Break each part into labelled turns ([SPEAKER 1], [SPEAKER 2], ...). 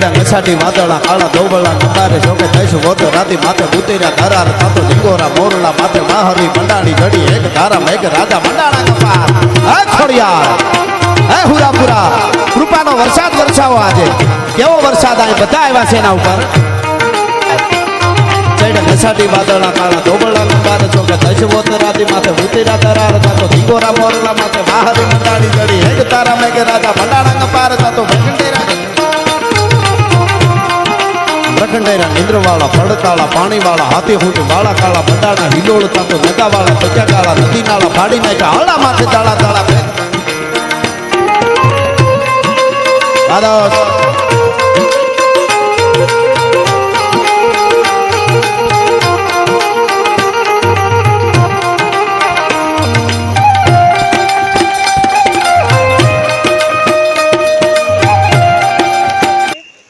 [SPEAKER 1] ચડ્યા નસાટી વાદળા કાળા ધોબળા કંડારે શોકે થઈશું ગોતો રાતી માથે ઉતર્યા ધરાર થાતો ઝીંગોરા મોરલા માથે માહરી મંડાણી જડી એક ધારા મેઘ રાજા મંડાણા કપાર હે ખોડિયાર હે હુરાપુરા કૃપાનો વરસાદ વરસાવો આજે કેવો વરસાદ આ બધા આવ્યા છે એના ઉપર ચડ્યા નસાટી વાદળા કાળા ધોબળા કંડારે શોકે થઈશું ગોતો રાતી માથે ઉતર્યા ધરાર થાતો ઝીંગોરા મોરલા માથે માહરી મંડાણી જડી એક ધારા મેઘ રાજા મંડાણા કપાર થાતો પ્રખંડેરા નિંદ્રવાળા પડતાળા પાણીવાળા હાથી હુંટ વાળા કાળા બંડાણા હિલોળતા તો નગાવાળા પચ્યા કાળા નદી નાળા ફાડી નાખ્યા હળા માથે તાળા તાળા ફેર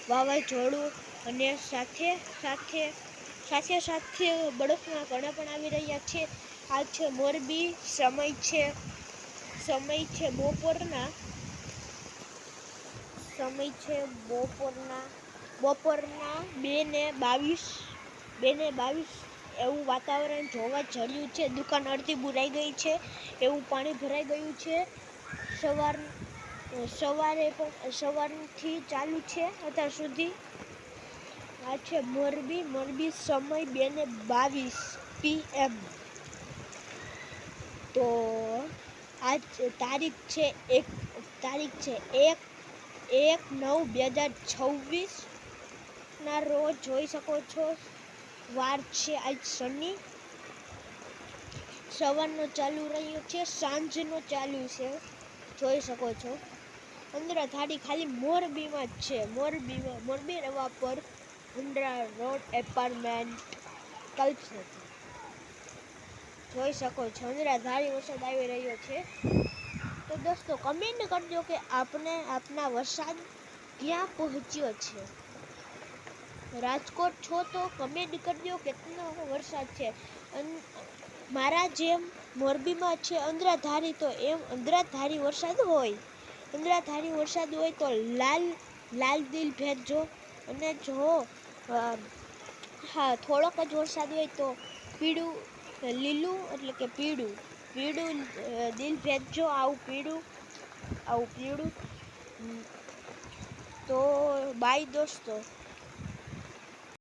[SPEAKER 2] વાવાઝોડું અને સાથે બરફના કણા પણ આવી રહ્યા છે. આ છે મોરબી. સમય છે બપોરના 2:22 એવું વાતાવરણ જોવા જળ્યું છે. દુકાન અડધી બુરાઈ ગઈ છે એવું પાણી ભરાઈ ગયું છે. સવારથી ચાલુ છે અત્યાર સુધી. આ છે મોરબી. સમય 2:22 PM. તો આજ તારીખ છે 1/9/2026 ના રોજ જોઈ શકો છો. વાર છે આજ શનિ. સવારનો ચાલુ રહ્યો છે, સાંજનો ચાલુ છે, જોઈ શકો છો. અંધરાધારી ખાલી મોરબીમાં જ છે. મોરબી રવા પર ઉંડરા રોડ એપાર્ટમેન્ટ કલ્પના જોઈ શકો છો. અંધરાધારી વરસાદ આવી રહ્યો છે. તો દોસ્તો કમેન્ટ કરજો કે આપના વરસાદ ક્યાં પહોંચ્યો છે. રાજકોટ છો તો કમેન્ટ કરજો કેટલો વરસાદ છે. મારા જેમ મોરબીમાં છે અંધરાધારી, તો એમ અંધરાધારી વરસાદ હોય તો લાલ દિલ ભેજજો. અને જો થોડોક જ વરસાદ હોય તો લીલું એટલે કે પીળું દિલ ભેજજો. આવું પીળું. તો બાય દોસ્તો.